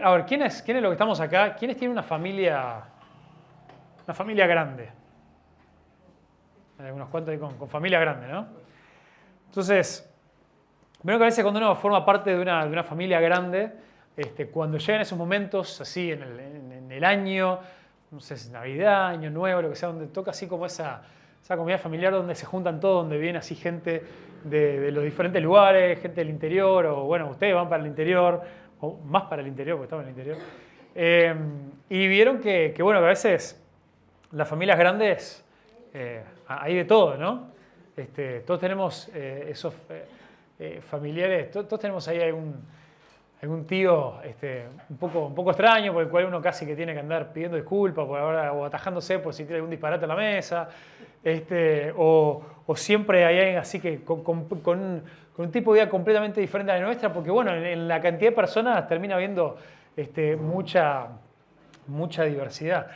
A ver, ¿quiénes los que estamos acá? ¿Quiénes tienen una familia grande? Hay unos cuantos ahí con familia grande, ¿no? Entonces, primero que a veces cuando uno forma parte de una familia grande, cuando llegan esos momentos así en el año, no sé si es Navidad, Año Nuevo, lo que sea, donde toca así como esa comida familiar donde se juntan todos, donde viene así gente de los diferentes lugares, gente del interior, o bueno, ustedes van para el interior, o más para el interior, porque estamos en el interior. Y vieron que bueno, que a veces las familias grandes, hay de todo, ¿no? Todos tenemos esos familiares, todos tenemos ahí algún tío un poco extraño, por el cual uno casi que tiene que andar pidiendo disculpas por ahora, o atajándose por si tiene algún disparate en la mesa, o siempre hay alguien así que con un tipo de vida completamente diferente a la nuestra, porque bueno, en la cantidad de personas termina habiendo mucha diversidad.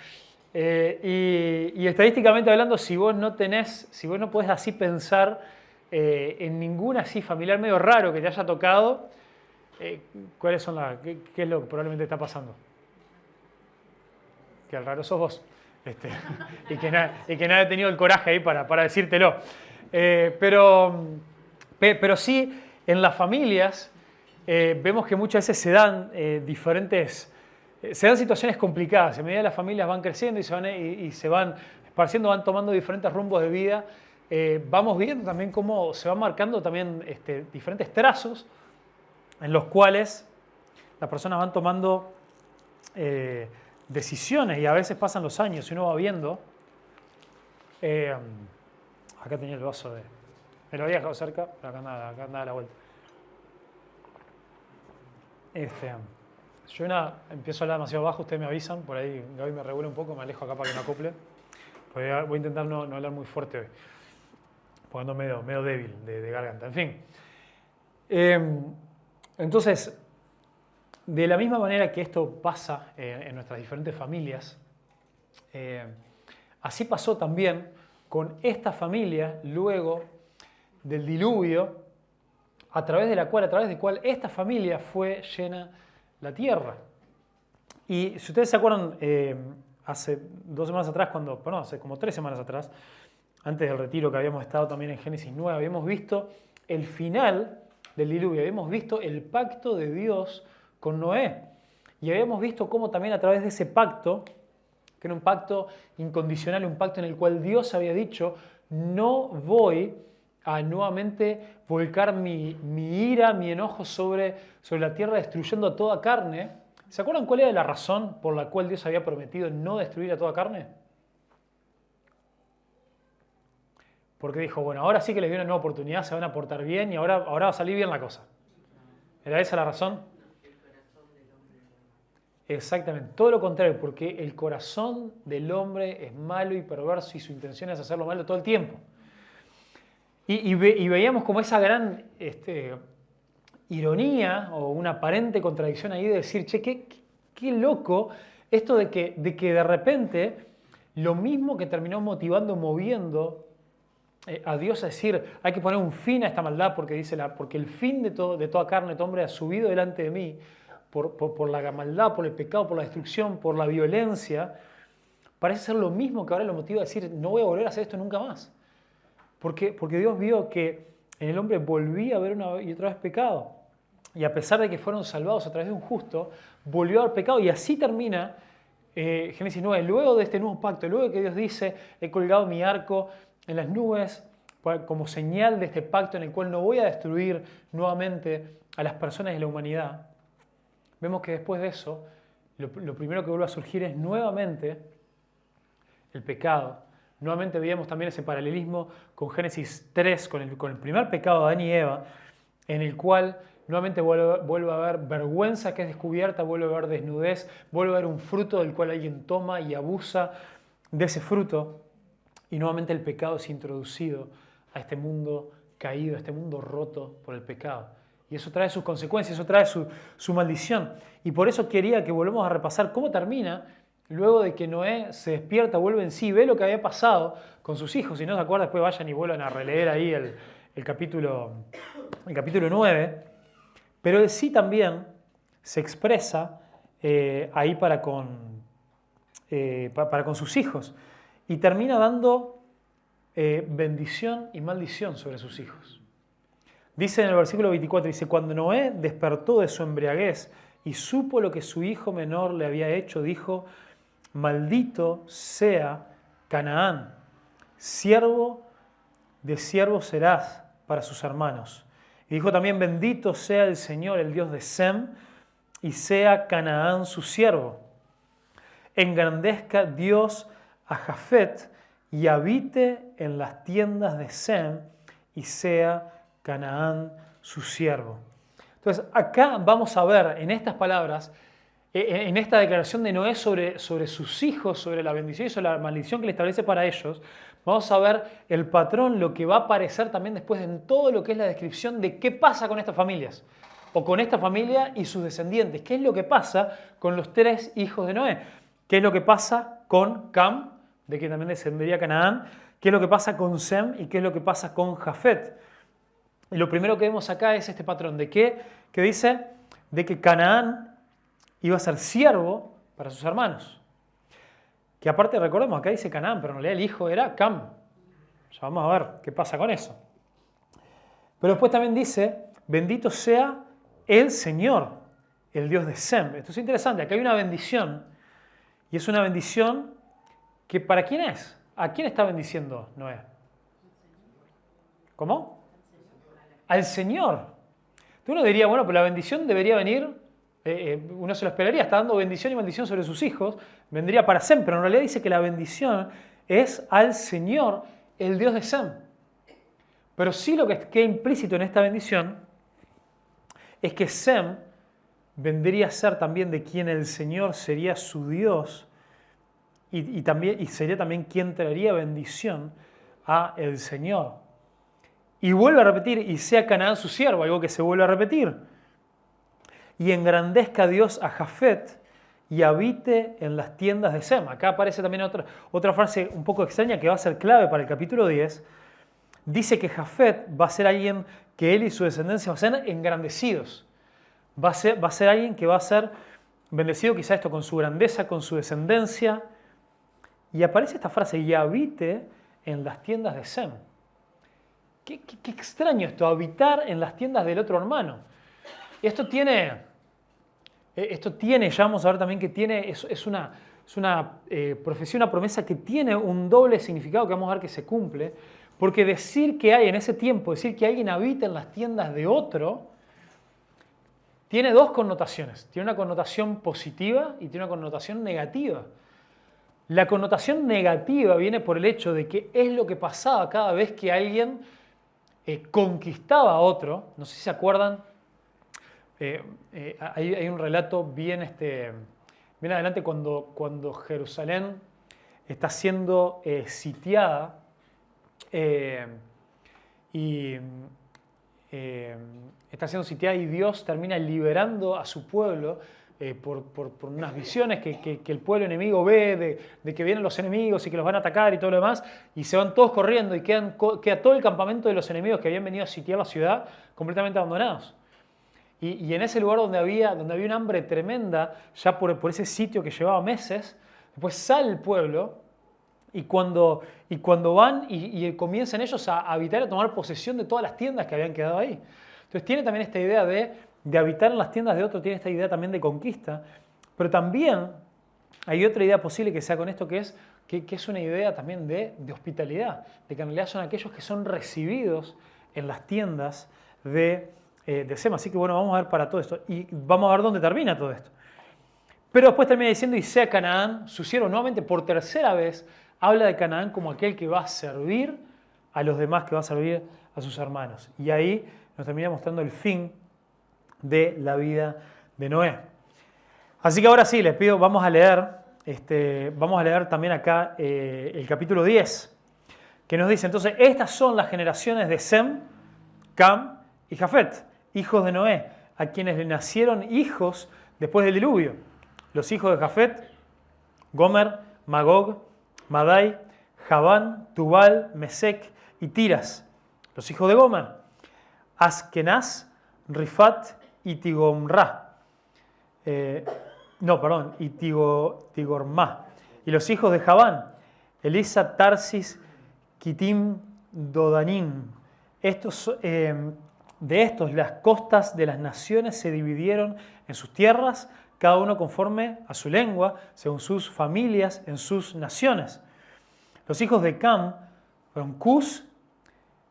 Y estadísticamente hablando, si vos no podés así pensar en ningún así familiar medio raro que te haya tocado, ¿cuáles son qué es lo que probablemente está pasando? Que el raro sos vos. Y que nadie ha tenido el coraje ahí para decírtelo. Pero sí, en las familias vemos que muchas veces se dan situaciones complicadas. A medida que las familias van creciendo y se van esparciendo, van tomando diferentes rumbos de vida, vamos viendo también cómo se van marcando también diferentes trazos en los cuales las personas van tomando decisiones y a veces pasan los años y uno va viendo. Acá tenía el vaso me lo había dejado cerca, pero acá anda a la vuelta. Yo empiezo a hablar demasiado bajo, ustedes me avisan, por ahí Gaby me regula un poco, me alejo acá para que no acople. Voy a intentar no hablar muy fuerte hoy, porque ando medio débil de garganta. En fin. Entonces, de la misma manera que esto pasa en nuestras diferentes familias, así pasó también con esta familia luego del diluvio, a través de cual esta familia fue llena la tierra. Y si ustedes se acuerdan, hace 2 semanas atrás, hace como 3 semanas atrás, antes del retiro que habíamos estado también en Génesis 9, habíamos visto el final del diluvio, habíamos visto el pacto de Dios con Noé. Y habíamos visto cómo también a través de ese pacto, que era un pacto incondicional, un pacto en el cual Dios había dicho, no voy a nuevamente volcar mi ira, mi enojo sobre la tierra, destruyendo a toda carne. ¿Se acuerdan cuál era la razón por la cual Dios había prometido no destruir a toda carne? Porque dijo, bueno, ahora sí que les dio una nueva oportunidad, se van a portar bien y ahora va a salir bien la cosa. ¿Era esa la razón? Exactamente, todo lo contrario, porque el corazón del hombre es malo y perverso y su intención es hacerlo malo todo el tiempo. Y veíamos como esa gran ironía o una aparente contradicción ahí de decir, che, qué loco esto de que de repente lo mismo que terminó moviendo a Dios a decir, hay que poner un fin a esta maldad porque el fin de toda carne, de todo hombre ha subido delante de mí por la maldad, por el pecado, por la destrucción, por la violencia, parece ser lo mismo que ahora lo motiva a decir, no voy a volver a hacer esto nunca más. Porque Dios vio que en el hombre volvía a haber una y otra vez pecado. Y a pesar de que fueron salvados a través de un justo, volvió a haber pecado. Y así termina Génesis 9. Luego de este nuevo pacto, luego de que Dios dice, he colgado mi arco en las nubes como señal de este pacto en el cual no voy a destruir nuevamente a las personas de la humanidad, vemos que después de eso, lo primero que vuelve a surgir es nuevamente el pecado. Nuevamente veíamos también ese paralelismo con Génesis 3, con el primer pecado de Adán y Eva, en el cual nuevamente vuelve a haber vergüenza que es descubierta, vuelve a haber desnudez, vuelve a haber un fruto del cual alguien toma y abusa de ese fruto, y nuevamente el pecado es introducido a este mundo caído, a este mundo roto por el pecado. Y eso trae sus consecuencias, eso trae su maldición. Y por eso quería que volvamos a repasar cómo termina luego de que Noé se despierta, vuelve en sí, ve lo que había pasado con sus hijos. Si no se acuerdan, después vayan y vuelvan a releer ahí el capítulo 9. Pero en sí también se expresa ahí para con sus hijos. Y termina dando bendición y maldición sobre sus hijos. Dice en el versículo 24, dice, cuando Noé despertó de su embriaguez y supo lo que su hijo menor le había hecho, dijo, maldito sea Canaán, siervo de siervos serás para sus hermanos. Y dijo también, bendito sea el Señor, el Dios de Sem, y sea Canaán su siervo. Engrandezca Dios a Jafet y habite en las tiendas de Sem, y sea Canaán su siervo. Entonces, acá vamos a ver en estas palabras, en esta declaración de Noé sobre sus hijos, sobre la bendición y sobre la maldición que le establece para ellos, vamos a ver el patrón, lo que va a aparecer también después en todo lo que es la descripción de qué pasa con estas familias, o con esta familia y sus descendientes. ¿Qué es lo que pasa con los 3 hijos de Noé? ¿Qué es lo que pasa con Cam, de quien también descendería Canaán? ¿Qué es lo que pasa con Sem? ¿Y qué es lo que pasa con Jafet? Y lo primero que vemos acá es este patrón de que dice de que Canaán iba a ser siervo para sus hermanos. Que aparte, recordemos, acá dice Canaán, pero en realidad el hijo era Cam. Ya vamos a ver qué pasa con eso. Pero después también dice, bendito sea el Señor, el Dios de Sem. Esto es interesante, acá hay una bendición, y es una bendición que ¿para quién es? ¿A quién está bendiciendo Noé? ¿Cómo? Al Señor. Uno diría, bueno, pero la bendición debería venir, uno se lo esperaría, está dando bendición y maldición sobre sus hijos, vendría para Sem, pero en realidad dice que la bendición es al Señor, el Dios de Sem. Pero sí lo que queda implícito en esta bendición es que Sem vendría a ser también de quien el Señor sería su Dios y sería también quien traería bendición a el Señor. Y vuelve a repetir, y sea Canaán su siervo, algo que se vuelve a repetir. Y engrandezca Dios a Jafet y habite en las tiendas de Sem. Acá aparece también otra frase un poco extraña que va a ser clave para el capítulo 10. Dice que Jafet va a ser alguien que él y su descendencia van a ser engrandecidos. Va a ser alguien que va a ser bendecido quizá esto con su grandeza, con su descendencia. Y aparece esta frase, y habite en las tiendas de Sem. Qué extraño esto, habitar en las tiendas del otro hermano. Esto tiene, ya vamos a ver también que tiene, es una profecía, una promesa que tiene un doble significado que vamos a ver que se cumple, porque decir que hay en ese tiempo, decir que alguien habita en las tiendas de otro, tiene 2 connotaciones. Tiene una connotación positiva y tiene una connotación negativa. La connotación negativa viene por el hecho de que es lo que pasaba cada vez que alguien conquistaba a otro. No sé si se acuerdan, hay un relato bien adelante cuando Jerusalén está siendo sitiada está siendo sitiada y Dios termina liberando a su pueblo por unas visiones que el pueblo enemigo ve de que vienen los enemigos y que los van a atacar y todo lo demás, y se van todos corriendo y queda todo el campamento de los enemigos que habían venido a sitiar la ciudad completamente abandonados. Y en ese lugar donde había un hambre tremenda, ya por ese sitio que llevaba meses, después sale el pueblo y cuando van y comienzan ellos a habitar, a tomar posesión de todas las tiendas que habían quedado ahí. Entonces tiene también esta idea de habitar en las tiendas de otro, tiene esta idea también de conquista, pero también hay otra idea posible que sea con esto, que es una idea también de hospitalidad, de que en realidad son aquellos que son recibidos en las tiendas de Sem. Así que bueno, vamos a ver para todo esto y vamos a ver dónde termina todo esto. Pero después termina diciendo, y sea Canaán su siervo. Nuevamente, por tercera vez, habla de Canaán como aquel que va a servir a los demás, que va a servir a sus hermanos. Y ahí nos termina mostrando el fin de la vida de Noé. Así que ahora sí, les pido, vamos a leer también acá el capítulo 10, que nos dice, entonces, estas son las generaciones de Sem, Cam y Jafet, hijos de Noé, a quienes le nacieron hijos después del diluvio. Los hijos de Jafet, Gomer, Magog, Madai, Javán, Tubal, Mesec y Tiras. Los hijos de Gomer, Askenaz, Rifat y Tigomra. y Tigormá. Y los hijos de Javán, Elisa, Tarsis, Kitim, Dodanim. De estos, las costas de las naciones se dividieron en sus tierras, cada uno conforme a su lengua, según sus familias, en sus naciones. Los hijos de Cam fueron Cus,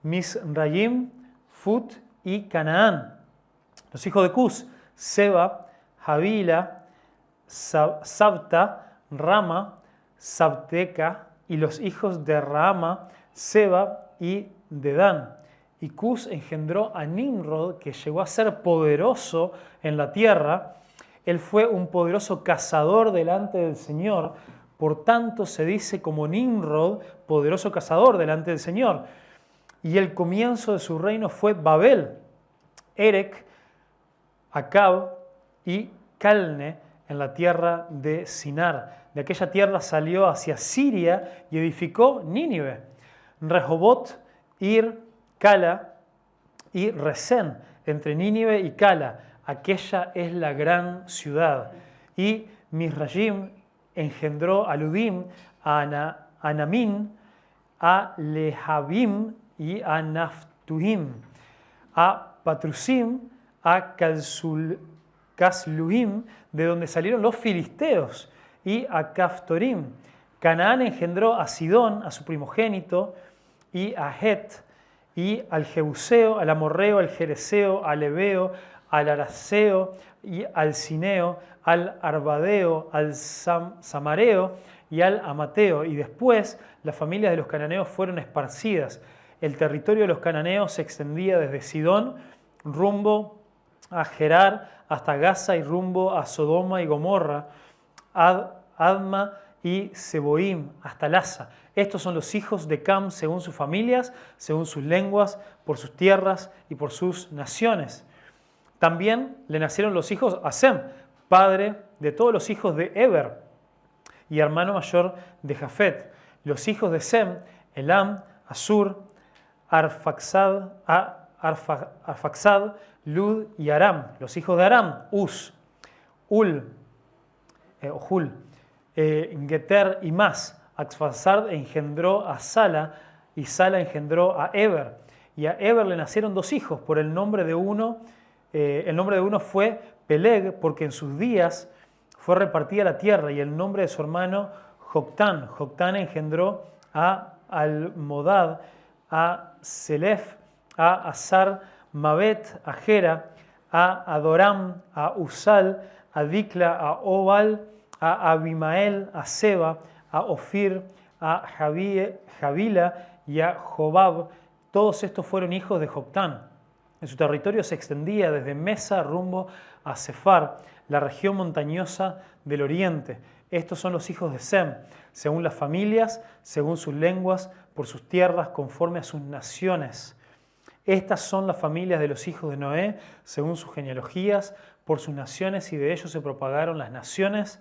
Misrayim, Fut y Canaán. Los hijos de Cus, Seba, Havila, Sabta, Rama, Sabteca. Y los hijos de Rama, Seba y Dedán. Y Cus engendró a Nimrod, que llegó a ser poderoso en la tierra. Él fue un poderoso cazador delante del Señor. Por tanto, se dice como Nimrod, poderoso cazador delante del Señor. Y el comienzo de su reino fue Babel, Erec, Acab y Calne en la tierra de Sinar. De aquella tierra salió hacia Siria y edificó Nínive, Rehobot, Ir, Cala y Resén, entre Nínive y Cala. Aquella es la gran ciudad. Y Misrayim engendró a Ludim, a Anamín, a Lehabim y a Naftuhim, a Patrusim, a Casluhim, de donde salieron los filisteos, y a Caftorim. Canaán engendró a Sidón, a su primogénito, y a Het, y al Jebuseo, al Amorreo, al Jereseo, al Ebeo, al Araceo y al Cineo, al Arbadeo, al Samareo y al Amateo. Y después las familias de los cananeos fueron esparcidas. El territorio de los cananeos se extendía desde Sidón rumbo a Gerar hasta Gaza y rumbo a Sodoma y Gomorra, Adma y Seboim hasta Lasa. Estos son los hijos de Cam según sus familias, según sus lenguas, por sus tierras y por sus naciones. También le nacieron los hijos a Sem, padre de todos los hijos de Eber y hermano mayor de Jafet. Los hijos de Sem, Elam, Asur, Arfaxad, Lud y Aram. Los hijos de Aram, Uz, Hul, Geter y Mas. Axfasad engendró a Sala y Sala engendró a Eber. Y a Eber le nacieron dos hijos. Por el nombre de uno fue Peleg, porque en sus días fue repartida la tierra, y el nombre de su hermano Joctán. Joctán engendró a Almodad, a Selef, a Azar, Mabet, a Gera, a Adoram, a Usal, a Dikla, a Obal, a Abimael, a Seba, a Ofir, a Javila y a Jobab. Todos estos fueron hijos de Joctán. En su territorio se extendía desde Mesa rumbo a Sefar, la región montañosa del oriente. Estos son los hijos de Sem, según las familias, según sus lenguas, por sus tierras, conforme a sus naciones. Estas son las familias de los hijos de Noé, según sus genealogías, por sus naciones, y de ellos se propagaron las naciones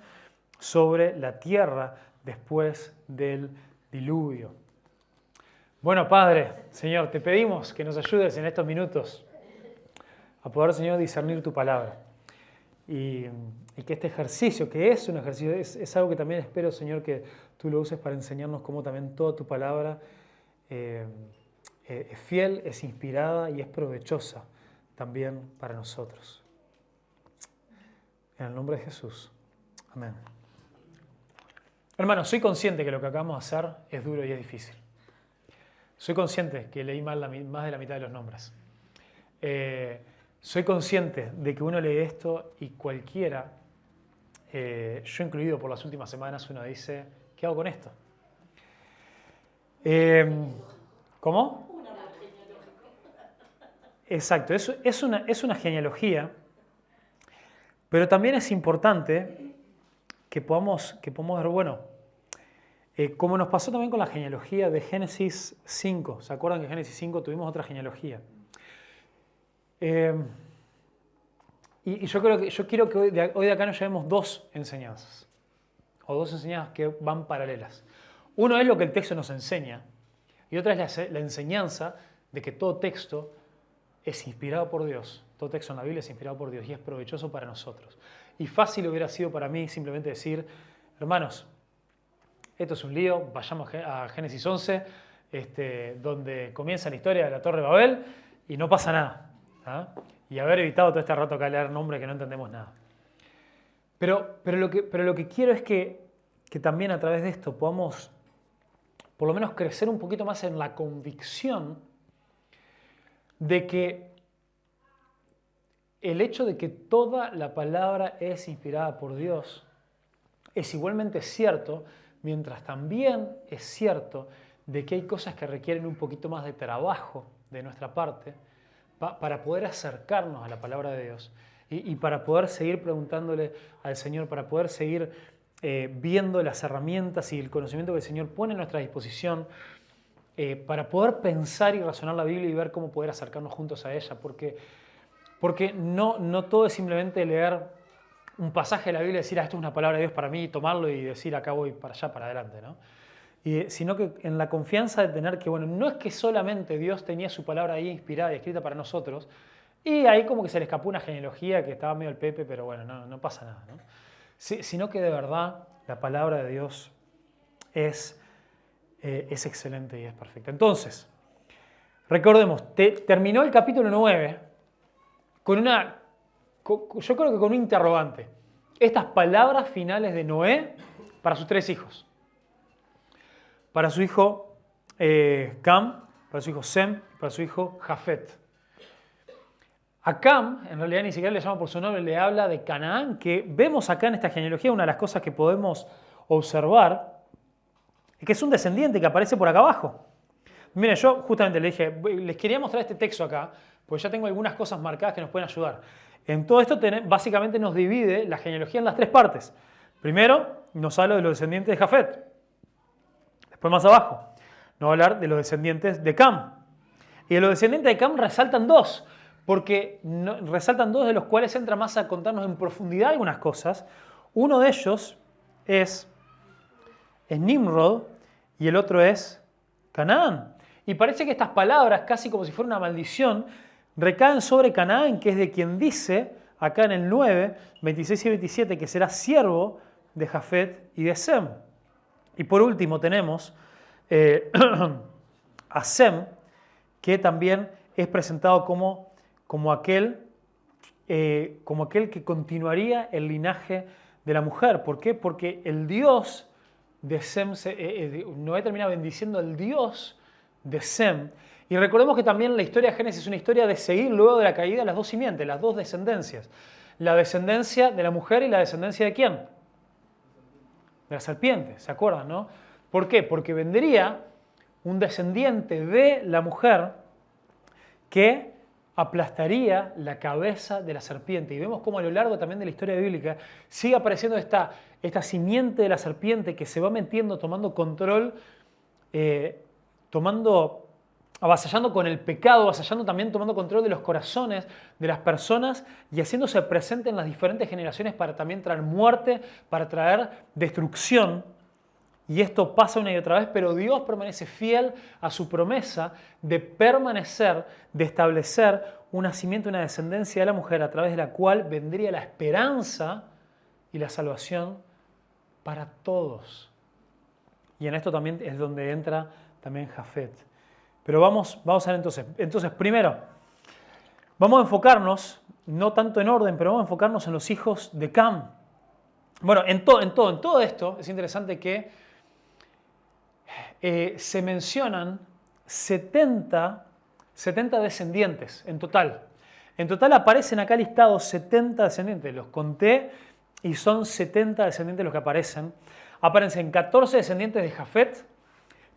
sobre la tierra después del diluvio. Bueno, Padre, Señor, te pedimos que nos ayudes en estos minutos a poder, Señor, discernir tu palabra. Y que este ejercicio, que es un ejercicio, es algo que también espero, Señor, que tú lo uses para enseñarnos cómo también toda tu palabra es fiel, es inspirada y es provechosa también para nosotros. En el nombre de Jesús. Amén. Hermanos, soy consciente que lo que acabamos de hacer es duro y es difícil. Soy consciente que leí mal más de la mitad de los nombres. Soy consciente de que uno lee esto y cualquiera, yo incluido por las últimas semanas, uno dice, ¿qué hago con esto? ¿Cómo? Exacto, es una genealogía, pero también es importante que podamos ver, bueno, como nos pasó también con la genealogía de Génesis 5. ¿Se acuerdan que en Génesis 5 tuvimos otra genealogía? Y yo quiero que hoy de acá nos llevemos dos enseñanzas, o dos enseñanzas que van paralelas. Uno es lo que el texto nos enseña, y otra es la enseñanza de que todo texto es inspirado por Dios. Todo texto en la Biblia es inspirado por Dios y es provechoso para nosotros. Y fácil hubiera sido para mí simplemente decir, hermanos, esto es un lío, vayamos a Génesis 11, donde comienza la historia de la Torre de Babel y no pasa nada. ¿Ah? Y haber evitado todo este rato acá leer nombres que no entendemos nada. Pero lo que quiero es que también a través de esto podamos por lo menos crecer un poquito más en la convicción de que el hecho de que toda la palabra es inspirada por Dios es igualmente cierto, mientras también es cierto de que hay cosas que requieren un poquito más de trabajo de nuestra parte para poder acercarnos a la palabra de Dios y para poder seguir preguntándole al Señor, para poder seguir viendo las herramientas y el conocimiento que el Señor pone a nuestra disposición, para poder pensar y razonar la Biblia y ver cómo poder acercarnos juntos a ella, porque no todo es simplemente leer un pasaje de la Biblia y decir, esto es una palabra de Dios para mí, tomarlo y decir, acá voy para allá, para adelante, ¿no? Sino que en la confianza de tener que, bueno, no es que solamente Dios tenía su palabra ahí inspirada y escrita para nosotros, y ahí como que se le escapó una genealogía que estaba medio al pepe, pero bueno, no pasa nada, ¿no? Sino que de verdad la palabra de Dios es excelente y es perfecta. Entonces, recordemos, terminó el capítulo 9 con yo creo que con un interrogante. Estas palabras finales de Noé para sus 3 hijos. Para su hijo Cam, para su hijo Sem, para su hijo Jafet. A Cam, en realidad ni siquiera le llama por su nombre, le habla de Canaán, que vemos acá en esta genealogía, una de las cosas que podemos observar, es que es un descendiente que aparece por acá abajo. Miren, yo justamente le dije, les quería mostrar este texto acá, porque ya tengo algunas cosas marcadas que nos pueden ayudar. En todo esto básicamente nos divide la genealogía en las 3 partes. Primero, nos habla de los descendientes de Jafet. Después más abajo, nos va a hablar de los descendientes de Cam. Y de los descendientes de Cam resaltan 2. Porque resaltan 2 de los cuales entra más a contarnos en profundidad algunas cosas. Uno de ellos es Nimrod y el otro es Canaán. Y parece que estas palabras, casi como si fuera una maldición, recaen sobre Canaán, que es de quien dice, acá en el 9, 26 y 27, que será siervo de Jafet y de Sem. Y por último tenemos a Sem, que también es presentado como aquel que continuaría el linaje de la mujer. ¿Por qué? Porque el Dios de Sem, Noé termina bendiciendo al Dios de Sem. Y recordemos que también la historia de Génesis es una historia de seguir luego de la caída las 2 simientes, las 2 descendencias. La descendencia de la mujer y la descendencia de ¿quién? De la serpiente, ¿se acuerdan, no? ¿Por qué? Porque vendría un descendiente de la mujer que aplastaría la cabeza de la serpiente. Y vemos cómo a lo largo también de la historia bíblica sigue apareciendo esta simiente de la serpiente que se va metiendo, tomando control, avasallando con el pecado, avasallando también, tomando control de los corazones de las personas y haciéndose presente en las diferentes generaciones para también traer muerte, para traer destrucción. Y esto pasa una y otra vez, pero Dios permanece fiel a su promesa de permanecer, de establecer un nacimiento, una descendencia de la mujer a través de la cual vendría la esperanza y la salvación para todos. Y en esto también es donde entra también Jafet. Pero vamos a ver entonces. Entonces, primero, vamos a enfocarnos, no tanto en orden, pero vamos a enfocarnos en los hijos de Cam. Bueno, en todo esto es interesante que se mencionan 70 descendientes en total. En total aparecen acá listados 70 descendientes. Los conté y son 70 descendientes los que aparecen. Aparecen 14 descendientes de Jafet,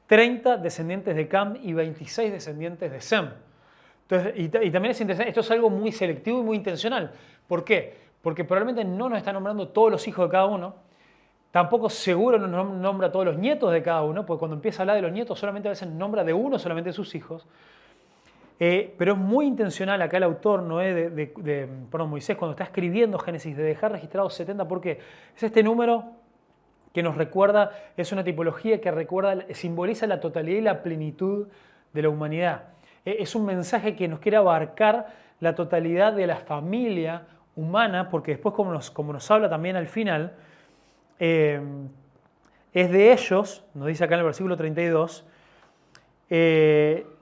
30 descendientes de Cam y 26 descendientes de Sem. Entonces, y también es interesante, esto es algo muy selectivo y muy intencional. ¿Por qué? Porque probablemente no nos está nombrando todos los hijos de cada uno. Tampoco seguro nos nombra a todos los nietos de cada uno, porque cuando empieza a hablar de los nietos solamente a veces nombra de uno solamente de sus hijos. Pero es muy intencional acá el autor Moisés, cuando está escribiendo Génesis, de dejar registrados 70, porque es este número que nos recuerda, es una tipología que simboliza la totalidad y la plenitud de la humanidad. Es un mensaje que nos quiere abarcar la totalidad de la familia humana, porque después como nos habla también al final, es de ellos, nos dice acá en el versículo 32,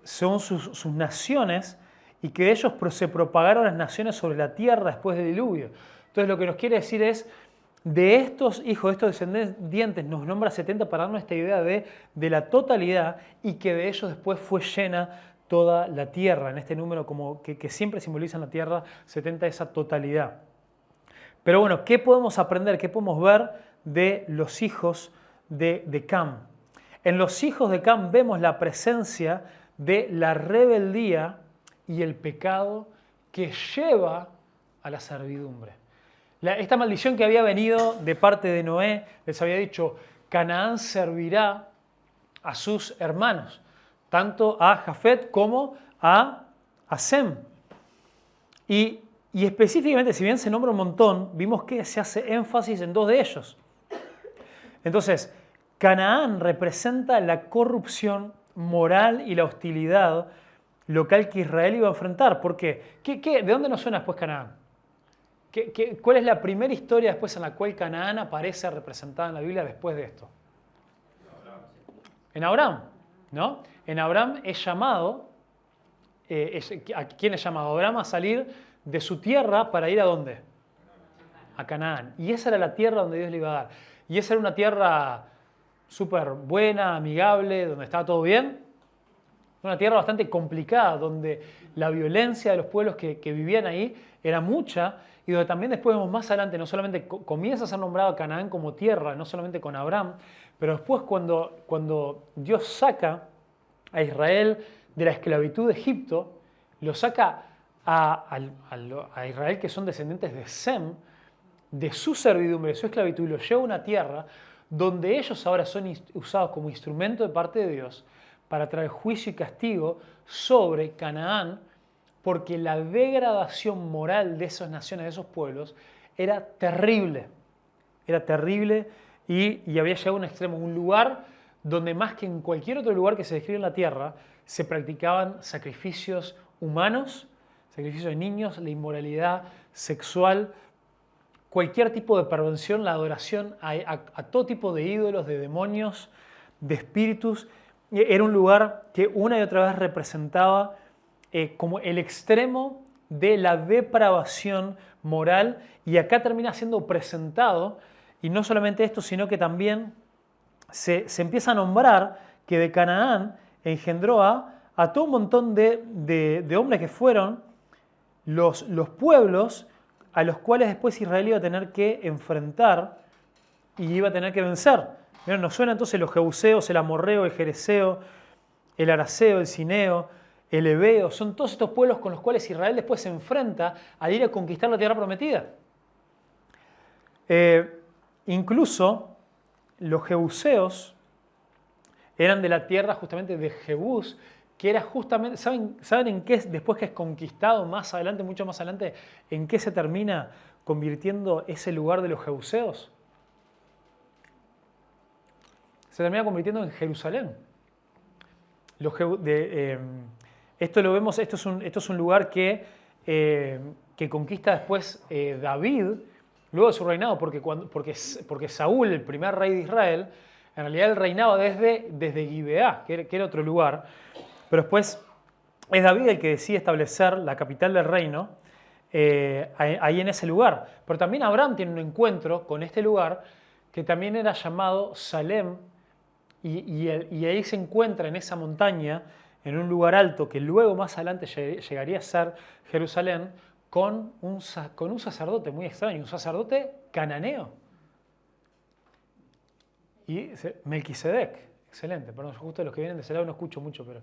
son sus naciones y que de ellos se propagaron las naciones sobre la tierra después del diluvio. Entonces lo que nos quiere decir es, de estos hijos, de estos descendientes, nos nombra 70 para darnos esta idea de la totalidad y que de ellos después fue llena toda la tierra. En este número como que siempre simbolizan la tierra, 70 esa totalidad. Pero bueno, ¿qué podemos aprender? ¿Qué podemos ver de los hijos de Cam? En los hijos de Cam vemos la presencia de la rebeldía y el pecado que lleva a la servidumbre. Esta maldición que había venido de parte de Noé, les había dicho, Canaán servirá a sus hermanos, tanto a Jafet como a Sem. Y específicamente, si bien se nombra un montón, vimos que se hace énfasis en dos de ellos. Entonces, Canaán representa la corrupción moral y la hostilidad local que Israel iba a enfrentar. ¿Por qué? ¿De dónde nos suena después Canaán? ¿Cuál es la primera historia después en la cual Canaán aparece representada en la Biblia después de esto? En Abraham, ¿no? En Abraham es llamado, ¿a quién es llamado? Abraham a salir de su tierra para ir ¿a dónde? A Canaán. Y esa era la tierra donde Dios le iba a dar. Y esa era una tierra súper buena, amigable, donde estaba todo bien. Una tierra bastante complicada, donde la violencia de los pueblos que vivían ahí era mucha y donde también después vemos más adelante, no solamente comienza a ser nombrado Canaán como tierra, no solamente con Abraham, pero después cuando Dios saca a Israel de la esclavitud de Egipto, lo saca a Israel que son descendientes de Sem, de su servidumbre, de su esclavitud, y los lleva a una tierra donde ellos ahora son usados como instrumento de parte de Dios para traer juicio y castigo sobre Canaán, porque la degradación moral de esas naciones, de esos pueblos, era terrible. Era terrible y había llegado a un extremo, un lugar donde más que en cualquier otro lugar que se describe en la tierra, se practicaban sacrificios humanos, sacrificios de niños, la inmoralidad sexual, cualquier tipo de perversión, la adoración a todo tipo de ídolos, de demonios, de espíritus. Era un lugar que una y otra vez representaba como el extremo de la depravación moral, y acá termina siendo presentado, y no solamente esto, sino que también se empieza a nombrar que de Canaán engendró a todo un montón de hombres que fueron los pueblos a los cuales después Israel iba a tener que enfrentar y iba a tener que vencer. Miren, nos suena entonces los jebuseos, el amorreo, el jereseo, el araceo, el cineo, el heveo. Son todos estos pueblos con los cuales Israel después se enfrenta al ir a conquistar la tierra prometida. Incluso los jebuseos eran de la tierra justamente de Jebús, que era justamente, ¿saben en qué, después que es conquistado más adelante, mucho más adelante, en qué se termina convirtiendo ese lugar de los jebuseos? Se termina convirtiendo en Jerusalén. Esto lo vemos, esto es un lugar que conquista después David, luego de su reinado, porque Saúl, el primer rey de Israel, en realidad él reinaba desde Gibeá, que era otro lugar, pero después es David el que decide establecer la capital del reino ahí en ese lugar. Pero también Abraham tiene un encuentro con este lugar que también era llamado Salem, y ahí se encuentra en esa montaña, en un lugar alto que luego más adelante llegaría a ser Jerusalén, con un sacerdote muy extraño, un sacerdote cananeo. Y Melquisedec, excelente, perdón, justo los que vienen de ese lado no escucho mucho, pero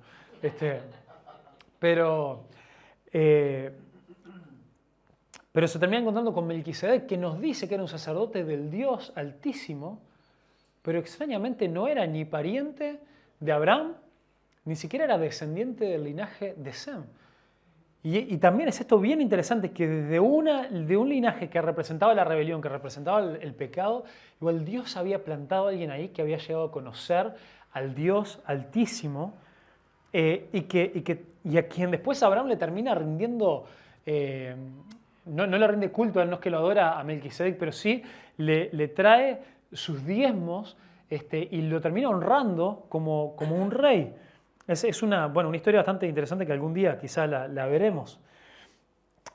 se termina encontrando con Melquisedec, que nos dice que era un sacerdote del Dios Altísimo, pero extrañamente no era ni pariente de Abraham, ni siquiera era descendiente del linaje de Sem. Y también es esto bien interesante, que de un linaje que representaba la rebelión, que representaba el pecado, igual Dios había plantado a alguien ahí que había llegado a conocer al Dios Altísimo, y a quien después Abraham le termina rindiendo no le rinde culto a él, no es que lo adora a Melquisedec, pero sí le trae sus diezmos y lo termina honrando como un rey. Es una historia bastante interesante que algún día quizá la veremos.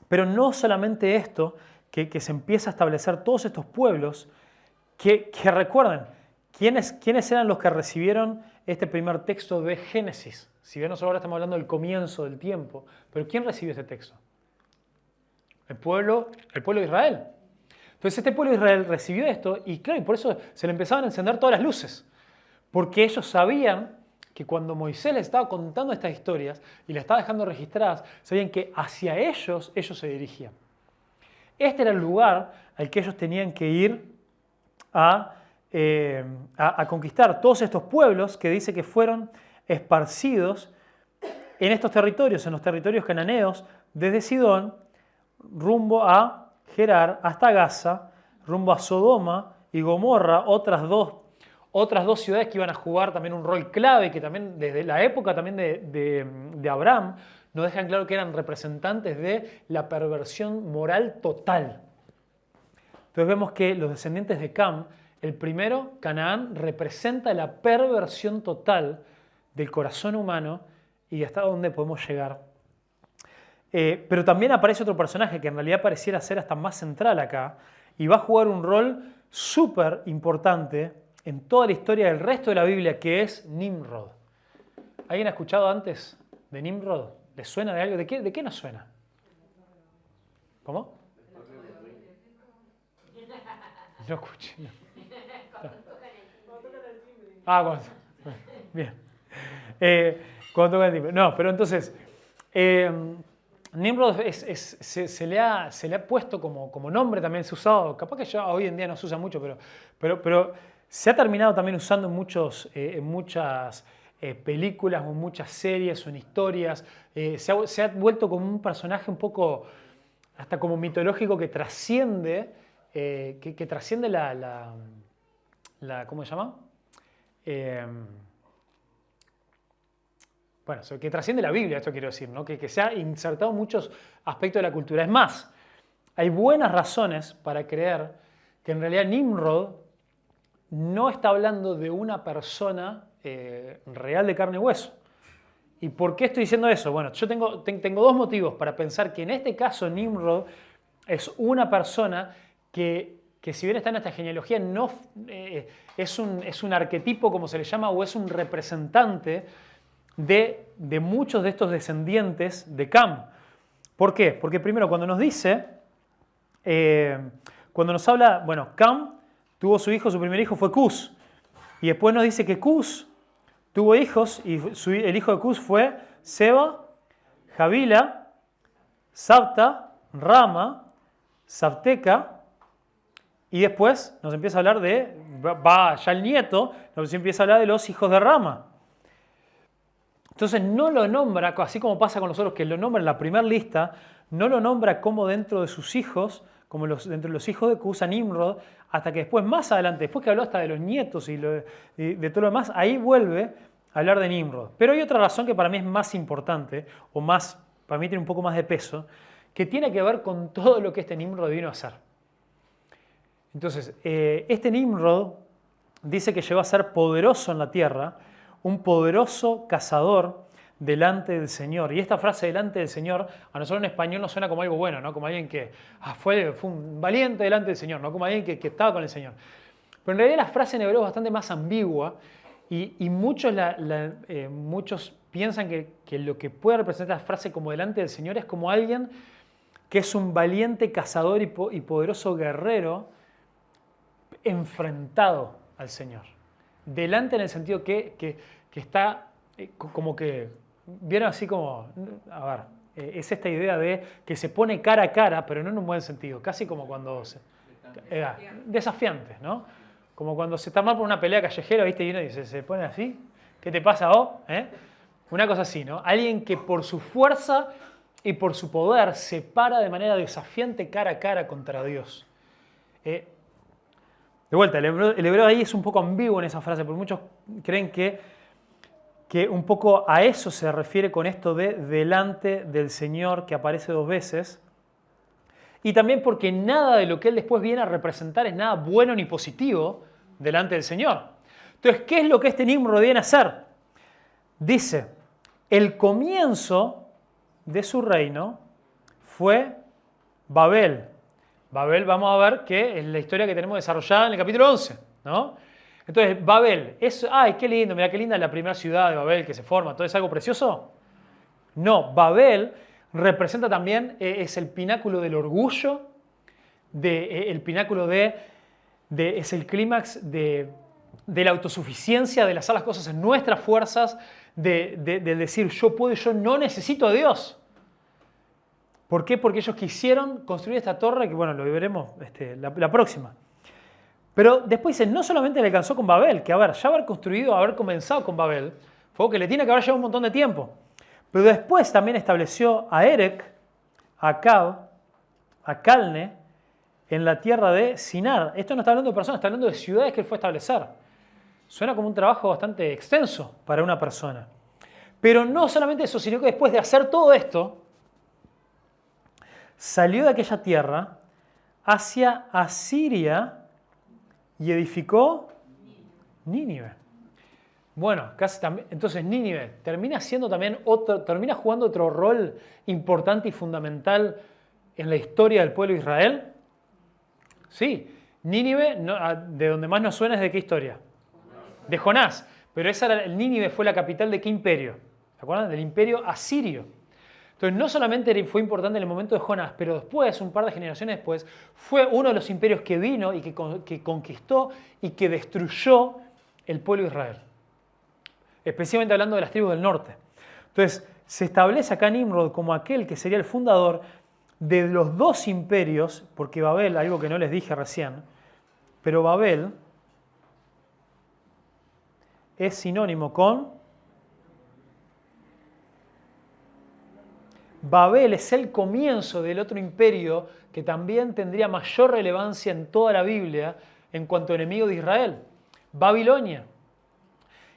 Pero no solamente esto, que se empieza a establecer todos estos pueblos que recuerden, ¿quiénes eran los que recibieron este primer texto de Génesis? Si bien nosotros ahora estamos hablando del comienzo del tiempo, pero ¿quién recibió ese texto? El pueblo de Israel. Entonces este pueblo de Israel recibió esto y claro, y por eso se le empezaban a encender todas las luces. Porque ellos sabían que cuando Moisés les estaba contando estas historias y las estaba dejando registradas, sabían que hacia ellos se dirigían. Este era el lugar al que ellos tenían que ir a conquistar todos estos pueblos que dice que fueron esparcidos en estos territorios, en los territorios cananeos, desde Sidón, rumbo a Gerar, hasta Gaza, rumbo a Sodoma y Gomorra, otras dos ciudades que iban a jugar también un rol clave, que también desde la época también de Abraham nos dejan claro que eran representantes de la perversión moral total. Entonces vemos que los descendientes de Cam, el primero, Canaán, representa la perversión total del corazón humano y hasta dónde podemos llegar. Pero también aparece otro personaje que en realidad pareciera ser hasta más central acá y va a jugar un rol súper importante en toda la historia del resto de la Biblia, que es Nimrod. ¿Alguien ha escuchado antes de Nimrod? ¿Les suena de algo? ¿De qué nos suena? ¿Cómo? No escuché. No. Bien. Cuando toca el timbre. No, pero entonces, Nimrod se le ha puesto como nombre, también se ha usado, capaz que ya hoy en día no se usa mucho, pero se ha terminado también usando en muchas películas o en muchas series o en historias. Se ha vuelto como un personaje un poco, hasta como mitológico, que trasciende, que trasciende la ¿cómo se llama? Que trasciende la Biblia, esto quiero decir, ¿no? Que se ha insertado en muchos aspectos de la cultura. Es más, hay buenas razones para creer que en realidad Nimrod no está hablando de una persona real de carne y hueso. ¿Y por qué estoy diciendo eso? Bueno, yo tengo dos motivos para pensar que en este caso Nimrod es una persona que si bien está en esta genealogía, no, es un arquetipo, como se le llama, o es un representante de muchos de estos descendientes de Cam. ¿Por qué? Porque primero cuando nos dice, cuando nos habla, Cam tuvo su primer hijo fue Cus, y después nos dice que Cus tuvo hijos, y el hijo de Cus fue Seba, Javila, Sabta, Rama, Sabteca, y después nos empieza a hablar ya el nieto, nos empieza a hablar de los hijos de Rama. Entonces no lo nombra, así como pasa con los otros que lo nombra en la primera lista, no lo nombra como dentro de sus hijos, como dentro de los hijos de Cus, a Nimrod, hasta que después, más adelante, después que habló hasta de los nietos y de todo lo demás, ahí vuelve a hablar de Nimrod. Pero hay otra razón que para mí es más importante, o más, para mí tiene un poco más de peso, que tiene que ver con todo lo que este Nimrod vino a hacer. Entonces, este Nimrod dice que llegó a ser poderoso en la tierra, un poderoso cazador delante del Señor. Y esta frase delante del Señor, a nosotros en español nos suena como algo bueno, ¿no? Como alguien que fue un valiente delante del Señor, ¿no? Como alguien que estaba con el Señor. Pero en realidad la frase en hebreo es bastante más ambigua y muchos piensan que lo que puede representar la frase como delante del Señor es como alguien que es un valiente cazador y poderoso guerrero enfrentado al Señor. Delante en el sentido que está como que, ¿vieron así como, es esta idea de que se pone cara a cara, pero no en un buen sentido, casi como cuando desafiante, ¿no? Como cuando se está mal por una pelea callejera, ¿viste? Y uno dice, se pone así, ¿qué te pasa, Una cosa así, ¿no? Alguien que por su fuerza y por su poder se para de manera desafiante cara a cara contra Dios. De vuelta, el hebreo ahí es un poco ambiguo en esa frase, porque muchos creen que un poco a eso se refiere con esto de delante del Señor, que aparece dos veces. y también porque nada de lo que él después viene a representar es nada bueno ni positivo delante del Señor. Entonces, ¿qué es lo que este Nimrod viene a hacer? Dice, el comienzo de su reino fue Babel. Babel, vamos a ver que es la historia que tenemos desarrollada en el capítulo 11, ¿no? Entonces, Babel, ¡ay, qué lindo! Mira qué linda es la primera ciudad de Babel que se forma. ¿Todo es algo precioso? No, Babel representa también, es el pináculo del orgullo, el pináculo es el clímax de la autosuficiencia, de hacer las cosas en nuestras fuerzas, de decir yo puedo y yo no necesito a Dios. ¿Por qué? Porque ellos quisieron construir esta torre, que bueno, lo veremos la próxima. Pero después dice, no solamente le alcanzó con Babel, que a ver, ya haber construido, haber comenzado con Babel, fue algo que le tiene que haber llevado un montón de tiempo. Pero después también estableció a Erech, a Acab, a Calne, en la tierra de Sinar. Esto no está hablando de personas, está hablando de ciudades que él fue a establecer. Suena como un trabajo bastante extenso para una persona. Pero no solamente eso, sino que después de hacer todo esto, salió de aquella tierra hacia Asiria y edificó Nínive. Bueno, entonces Nínive termina jugando otro rol importante y fundamental en la historia del pueblo de Israel. Sí, Nínive, de donde más nos suena es de qué historia. De Jonás. Pero el Nínive fue la capital de qué imperio. ¿Se acuerdan? Del imperio asirio. Entonces, no solamente fue importante en el momento de Jonás, pero después, un par de generaciones después, fue uno de los imperios que vino y que conquistó y que destruyó el pueblo de Israel. Especialmente hablando de las tribus del norte. Entonces, se establece acá Nimrod como aquel que sería el fundador de los dos imperios, porque Babel, algo que no les dije recién, pero Babel es sinónimo con... Babel es el comienzo del otro imperio que también tendría mayor relevancia en toda la Biblia en cuanto a enemigo de Israel, Babilonia.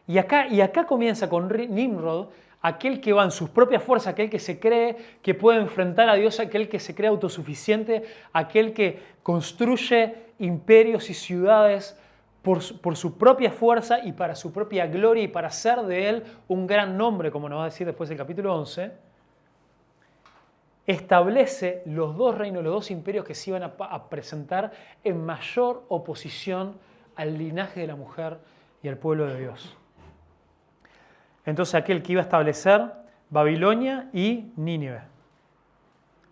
Y acá comienza con Nimrod, aquel que va en sus propias fuerzas, aquel que se cree que puede enfrentar a Dios, aquel que se cree autosuficiente, aquel que construye imperios y ciudades por su propia fuerza y para su propia gloria y para hacer de él un gran nombre, como nos va a decir después el capítulo 11, establece los dos reinos, los dos imperios que se iban a presentar en mayor oposición al linaje de la mujer y al pueblo de Dios. Entonces aquel que iba a establecer Babilonia y Nínive,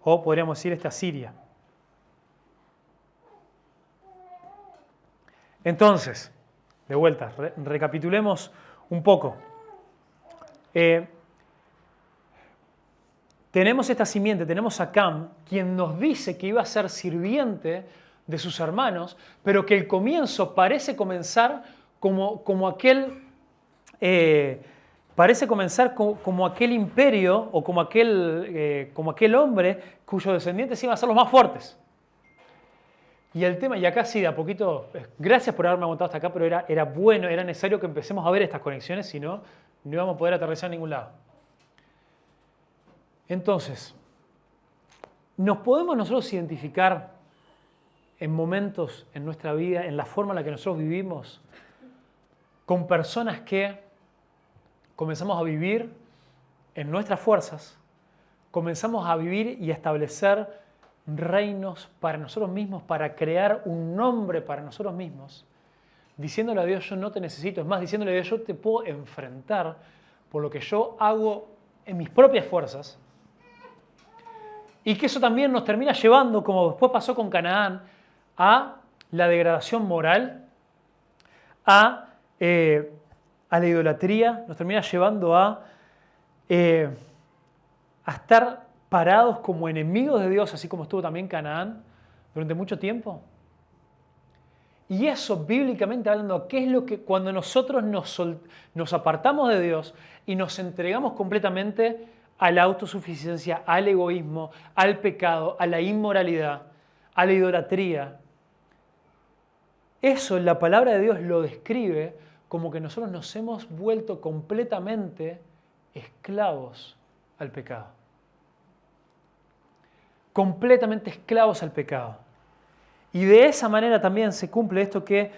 o podríamos decir Asiria. Entonces, de vuelta, recapitulemos un poco. Tenemos esta simiente, tenemos a Cam, quien nos dice que iba a ser sirviente de sus hermanos, pero que el comienzo parece comenzar como aquel imperio o como aquel hombre cuyos descendientes iban a ser los más fuertes. Y el tema, y acá sí, de a poquito, gracias por haberme aguantado hasta acá, pero era bueno, era necesario que empecemos a ver estas conexiones, si no, no íbamos a poder aterrizar a ningún lado. Entonces, ¿nos podemos nosotros identificar en momentos en nuestra vida, en la forma en la que nosotros vivimos, con personas que comenzamos a vivir en nuestras fuerzas, comenzamos a vivir y a establecer reinos para nosotros mismos, para crear un nombre para nosotros mismos, diciéndole a Dios, yo no te necesito, es más, diciéndole a Dios, yo te puedo enfrentar por lo que yo hago en mis propias fuerzas, y que eso también nos termina llevando, como después pasó con Canaán, a la degradación moral, a la idolatría, nos termina llevando a estar parados como enemigos de Dios, así como estuvo también Canaán durante mucho tiempo. Y eso, bíblicamente hablando, ¿qué es lo que cuando nosotros nos apartamos de Dios y nos entregamos completamente a la autosuficiencia, al egoísmo, al pecado, a la inmoralidad, a la idolatría? Eso la palabra de Dios lo describe como que nosotros nos hemos vuelto completamente esclavos al pecado. completamente esclavos al pecado. Y de esa manera también se cumple esto que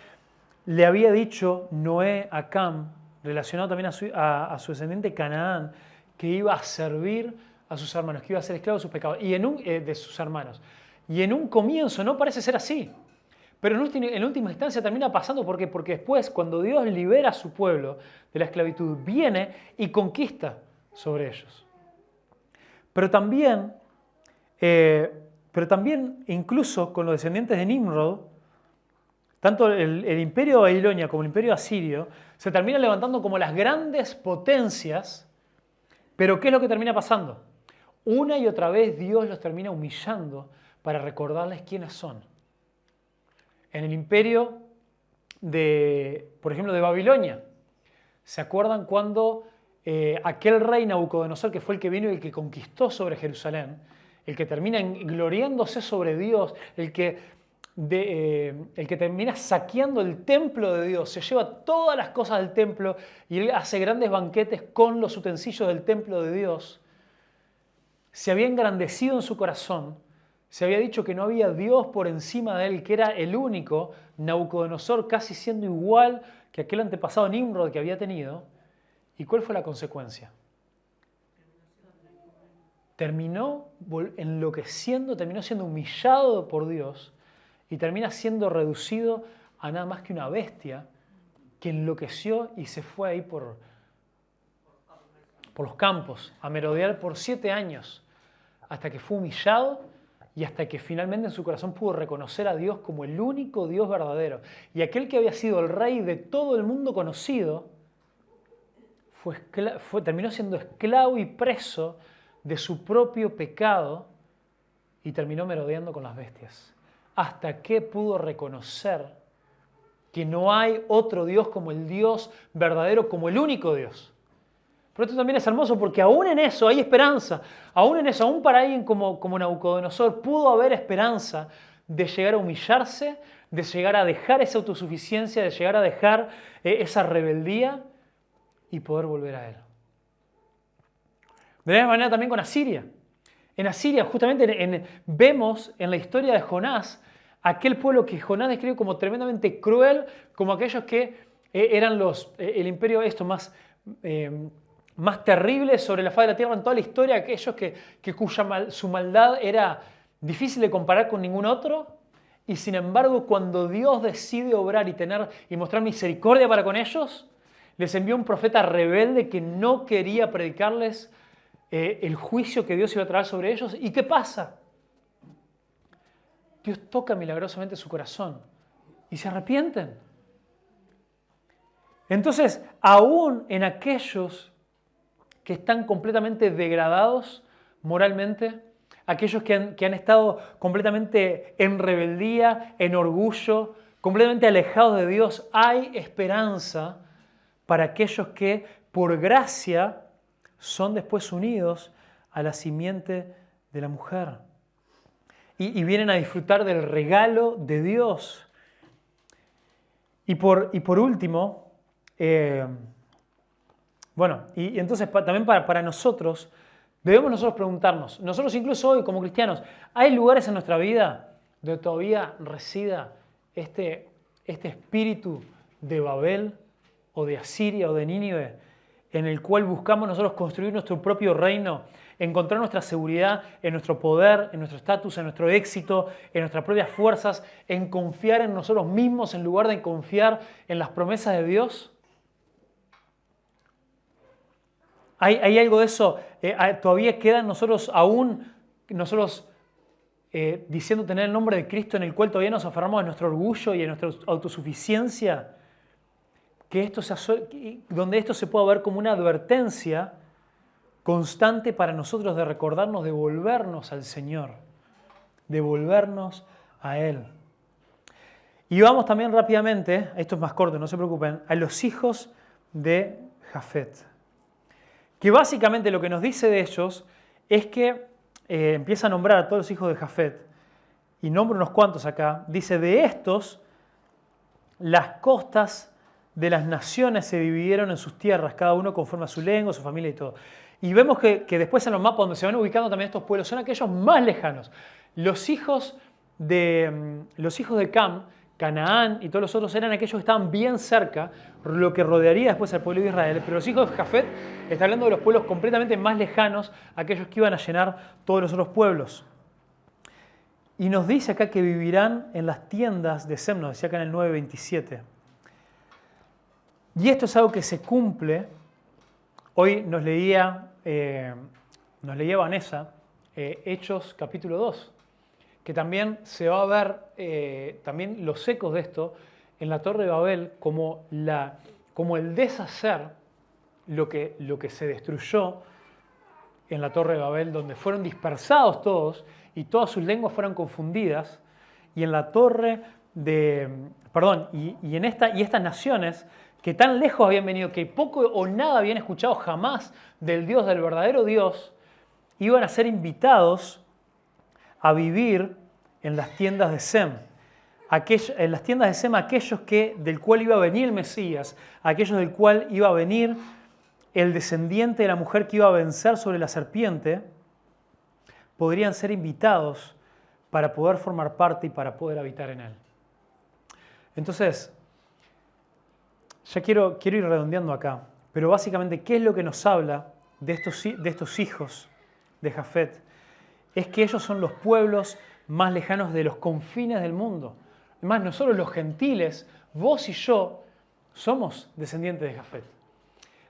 le había dicho Noé a Cam, relacionado también a su descendiente Canaán, que iba a servir a sus hermanos, que iba a ser esclavo de sus pecados, de sus hermanos. Y en un comienzo no parece ser así, pero en última instancia termina pasando. ¿Por qué? Porque después, cuando Dios libera a su pueblo de la esclavitud, viene y conquista sobre ellos. Pero también incluso con los descendientes de Nimrod, tanto el imperio de Babilonia como el imperio asirio se terminan levantando como las grandes potencias, pero ¿qué es lo que termina pasando? Una y otra vez Dios los termina humillando para recordarles quiénes son. En el imperio por ejemplo, de Babilonia, ¿se acuerdan cuando aquel rey Nabucodonosor, que fue el que vino y el que conquistó sobre Jerusalén, el que termina gloriándose sobre Dios, el que termina saqueando el templo de Dios, se lleva todas las cosas del templo y él hace grandes banquetes con los utensilios del templo de Dios? Se había engrandecido en su corazón, se había dicho que no había Dios por encima de él, que era el único, Nabucodonosor casi siendo igual que aquel antepasado Nimrod que había tenido. ¿Y cuál fue la consecuencia? Terminó enloqueciendo, terminó siendo humillado por Dios y termina siendo reducido a nada más que una bestia que enloqueció y se fue ahí por los campos a merodear por 7 años, hasta que fue humillado y hasta que finalmente en su corazón pudo reconocer a Dios como el único Dios verdadero. Y aquel que había sido el rey de todo el mundo conocido, terminó siendo esclavo y preso de su propio pecado y terminó merodeando con las bestias. Hasta que pudo reconocer que no hay otro Dios como el Dios verdadero, como el único Dios. Pero esto también es hermoso porque aún en eso hay esperanza. Aún en eso, aún para alguien como Nabucodonosor, pudo haber esperanza de llegar a humillarse, de llegar a dejar esa autosuficiencia, de llegar a dejar esa rebeldía y poder volver a él. De la misma manera también con Asiria. En Asiria, justamente vemos en la historia de Jonás, aquel pueblo que Jonás describe como tremendamente cruel, como aquellos que eran el imperio más terrible sobre la faz de la tierra en toda la historia, aquellos su maldad era difícil de comparar con ningún otro, y sin embargo cuando Dios decide obrar y mostrar misericordia para con ellos, les envió un profeta rebelde que no quería predicarles el juicio que Dios iba a traer sobre ellos. ¿Y qué pasa? Dios toca milagrosamente su corazón y se arrepienten. Entonces, aún en aquellos que están completamente degradados moralmente, aquellos que han estado completamente en rebeldía, en orgullo, completamente alejados de Dios, hay esperanza para aquellos que por gracia son después unidos a la simiente de la mujer y vienen a disfrutar del regalo de Dios. Y por último, y entonces también para nosotros, debemos nosotros preguntarnos, nosotros incluso hoy como cristianos, ¿hay lugares en nuestra vida donde todavía resida este espíritu de Babel o de Asiria o de Nínive, en el cual buscamos nosotros construir nuestro propio reino, encontrar nuestra seguridad en nuestro poder, en nuestro estatus, en nuestro éxito, en nuestras propias fuerzas, en confiar en nosotros mismos en lugar de confiar en las promesas de Dios? ¿Hay algo de eso? ¿Todavía queda en nosotros diciendo tener el nombre de Cristo, en el cual todavía nos aferramos a nuestro orgullo y a nuestra autosuficiencia? Donde esto se pueda ver como una advertencia constante para nosotros de recordarnos de volvernos al Señor, de volvernos a Él. Y vamos también rápidamente, esto es más corto, no se preocupen, a los hijos de Jafet. Que básicamente lo que nos dice de ellos es que empieza a nombrar a todos los hijos de Jafet, y nombra unos cuantos acá. Dice, de estos, las costas de las naciones se dividieron en sus tierras, cada uno conforme a su lengua, su familia y todo. Y vemos que después en los mapas donde se van ubicando también estos pueblos son aquellos más lejanos. Los hijos de Cam, Canaán y todos los otros eran aquellos que estaban bien cerca, lo que rodearía después al pueblo de Israel. Pero los hijos de Jafet está hablando de los pueblos completamente más lejanos, aquellos que iban a llenar todos los otros pueblos. Y nos dice acá que vivirán en las tiendas de Sem, nos decía acá en el 9:27. Y esto es algo que se cumple. Hoy nos leía Vanessa Hechos capítulo 2, que también se va a ver también los ecos de esto en la Torre de Babel como el deshacer lo que se destruyó en la Torre de Babel, donde fueron dispersados todos y todas sus lenguas fueron confundidas, y en la Torre de... Perdón, y estas naciones que tan lejos habían venido, que poco o nada habían escuchado jamás del Dios, del verdadero Dios, iban a ser invitados a vivir en las tiendas de Sem. En las tiendas de Sem, aquellos del cual iba a venir el Mesías, aquellos del cual iba a venir el descendiente de la mujer que iba a vencer sobre la serpiente, podrían ser invitados para poder formar parte y para poder habitar en él. Entonces, ya quiero ir redondeando acá, pero básicamente, ¿qué es lo que nos habla de estos hijos de Jafet? Es que ellos son los pueblos más lejanos de los confines del mundo. Además, nosotros los gentiles, vos y yo, somos descendientes de Jafet.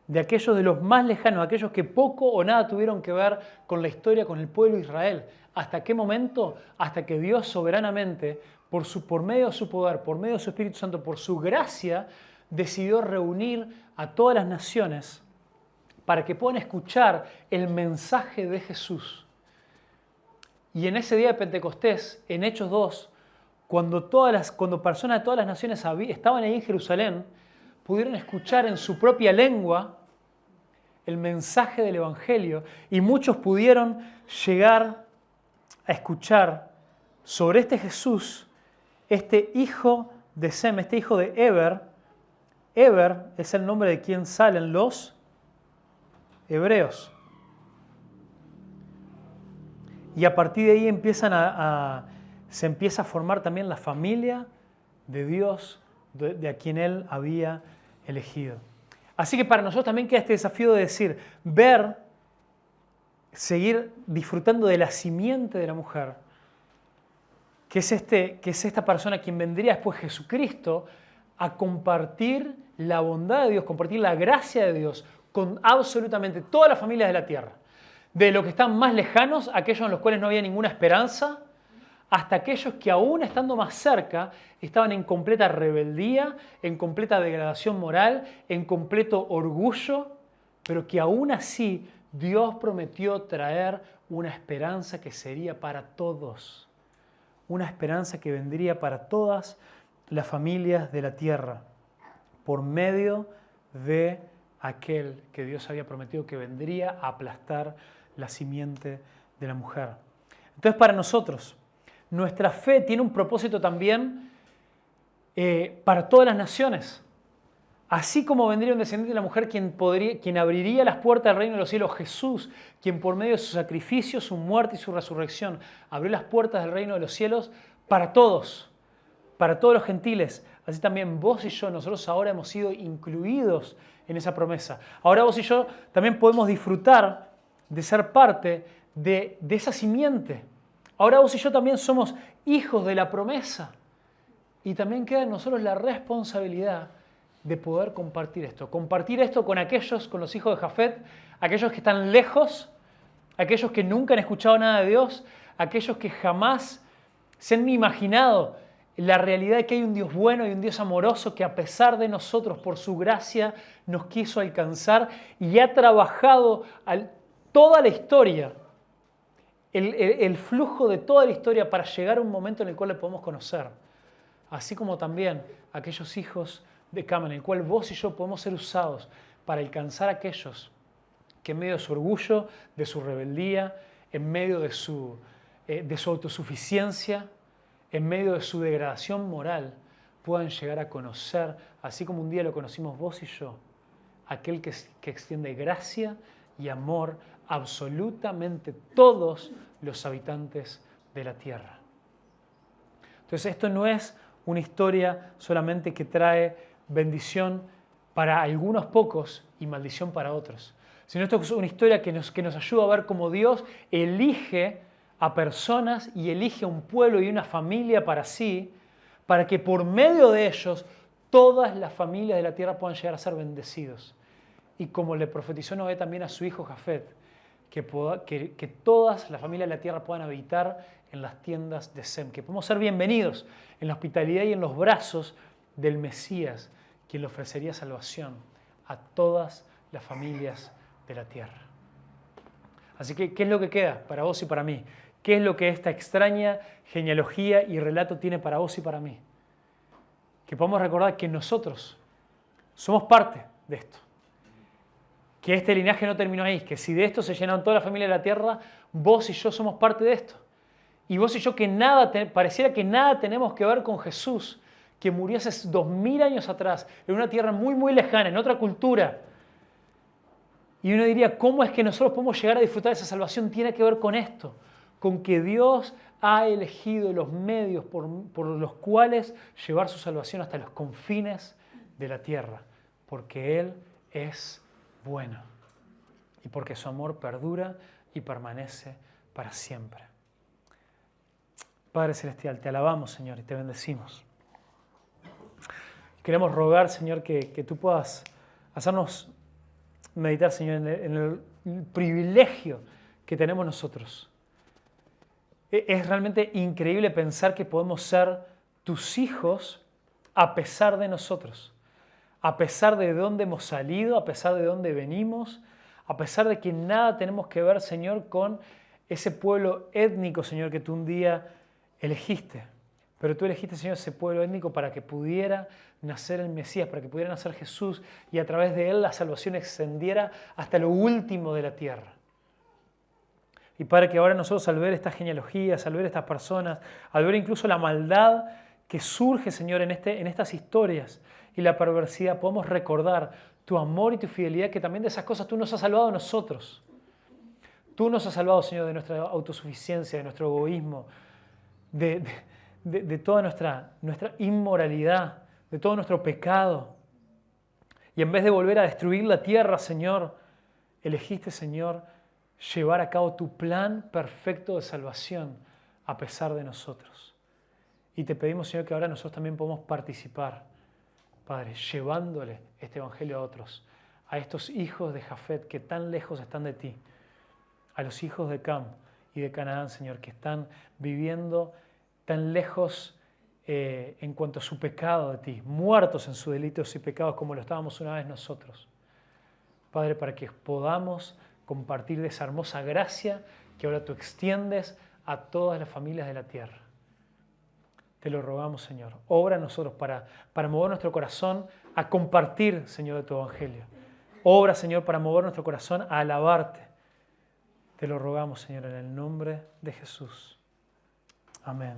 De aquellos de los más lejanos, aquellos que poco o nada tuvieron que ver con la historia, con el pueblo de Israel. ¿Hasta qué momento? Hasta que Dios soberanamente, por medio de su poder, por medio de su Espíritu Santo, por su gracia, decidió reunir a todas las naciones para que puedan escuchar el mensaje de Jesús. Y en ese día de Pentecostés, en Hechos 2, cuando personas de todas las naciones estaban ahí en Jerusalén, pudieron escuchar en su propia lengua el mensaje del Evangelio, y muchos pudieron llegar a escuchar sobre este Jesús, este hijo de Sem, este hijo de Eber. Eber es el nombre de quien salen los hebreos. Y a partir de ahí se empieza a formar también la familia de Dios, de a quien Él había elegido. Así que para nosotros también queda este desafío de decir, seguir disfrutando de la simiente de la mujer, que es esta persona quien vendría después, Jesucristo, a compartir la bondad de Dios, compartir la gracia de Dios con absolutamente todas las familias de la tierra. De los que están más lejanos, aquellos en los cuales no había ninguna esperanza, hasta aquellos que aún estando más cerca estaban en completa rebeldía, en completa degradación moral, en completo orgullo, pero que aún así Dios prometió traer una esperanza que sería para todos, una esperanza que vendría para todas las familias de la tierra, por medio de aquel que Dios había prometido que vendría a aplastar la simiente de la mujer. Entonces, para nosotros, nuestra fe tiene un propósito también para todas las naciones. Así como vendría un descendiente de la mujer quien abriría las puertas del reino de los cielos, Jesús, quien por medio de su sacrificio, su muerte y su resurrección abrió las puertas del reino de los cielos para todos los gentiles. Así también vos y yo, nosotros ahora hemos sido incluidos en esa promesa. Ahora vos y yo también podemos disfrutar de ser parte de esa simiente. Ahora vos y yo también somos hijos de la promesa. Y también queda en nosotros la responsabilidad de poder compartir esto con aquellos, con los hijos de Jafet, aquellos que están lejos, aquellos que nunca han escuchado nada de Dios, aquellos que jamás se han imaginado la realidad de que hay un Dios bueno y un Dios amoroso que a pesar de nosotros, por su gracia, nos quiso alcanzar y ha trabajado toda la historia, el flujo de toda la historia para llegar a un momento en el cual le podemos conocer. Así como también aquellos hijos de Cam, en el cual vos y yo podemos ser usados para alcanzar a aquellos que en medio de su orgullo, de su rebeldía, en medio de su autosuficiencia, en medio de su degradación moral, puedan llegar a conocer, así como un día lo conocimos vos y yo, aquel que extiende gracia y amor a absolutamente todos los habitantes de la tierra. Entonces esto no es una historia solamente que trae bendición para algunos pocos y maldición para otros, sino esto es una historia que nos ayuda a ver cómo Dios elige a personas y elige un pueblo y una familia para sí, para que por medio de ellos todas las familias de la tierra puedan llegar a ser bendecidos. Y como le profetizó Noé también a su hijo Jafet, que todas las familias de la tierra puedan habitar en las tiendas de Sem, que podamos ser bienvenidos en la hospitalidad y en los brazos del Mesías, quien le ofrecería salvación a todas las familias de la tierra. Así que, ¿qué es lo que queda para vos y para mí? ¿Qué es lo que esta extraña genealogía y relato tiene para vos y para mí? Que podamos recordar que nosotros somos parte de esto. Que este linaje no terminó ahí, que si de esto se llenaron toda la familia de la tierra, vos y yo somos parte de esto. Y vos y yo pareciera que nada tenemos que ver con Jesús, que murió hace 2000 años atrás, en una tierra muy, muy lejana, en otra cultura. Y uno diría, ¿cómo es que nosotros podemos llegar a disfrutar de esa salvación? Tiene que ver con esto, con que Dios ha elegido los medios por los cuales llevar su salvación hasta los confines de la tierra, porque Él es bueno y porque su amor perdura y permanece para siempre. Padre Celestial, te alabamos, Señor, y te bendecimos. Queremos rogar, Señor, que tú puedas hacernos meditar, Señor, en el privilegio que tenemos nosotros. Es realmente increíble pensar que podemos ser tus hijos a pesar de nosotros, a pesar de dónde hemos salido, a pesar de dónde venimos, a pesar de que nada tenemos que ver, Señor, con ese pueblo étnico, Señor, que tú un día elegiste. Pero tú elegiste, Señor, ese pueblo étnico para que pudiera nacer el Mesías, para que pudiera nacer Jesús y a través de él la salvación extendiera hasta lo último de la tierra. Y Padre, que ahora nosotros al ver estas genealogías, al ver estas personas, al ver incluso la maldad que surge, Señor, en estas historias y la perversidad, podemos recordar tu amor y tu fidelidad, que también de esas cosas tú nos has salvado a nosotros. Tú nos has salvado, Señor, de nuestra autosuficiencia, de nuestro egoísmo, de toda nuestra inmoralidad, de todo nuestro pecado. Y en vez de volver a destruir la tierra, Señor, elegiste, Señor, llevar a cabo tu plan perfecto de salvación a pesar de nosotros. Y te pedimos, Señor, que ahora nosotros también podamos participar, Padre, llevándole este evangelio a otros, a estos hijos de Jafet que tan lejos están de ti, a los hijos de Cam y de Canaán, Señor, que están viviendo tan lejos en cuanto a su pecado de ti, muertos en sus delitos y pecados como lo estábamos una vez nosotros. Padre, para que podamos compartir de esa hermosa gracia que ahora tú extiendes a todas las familias de la tierra. Te lo rogamos, Señor. Obra en nosotros para mover nuestro corazón a compartir, Señor, de tu evangelio. Obra, Señor, para mover nuestro corazón a alabarte. Te lo rogamos, Señor, en el nombre de Jesús. Amén.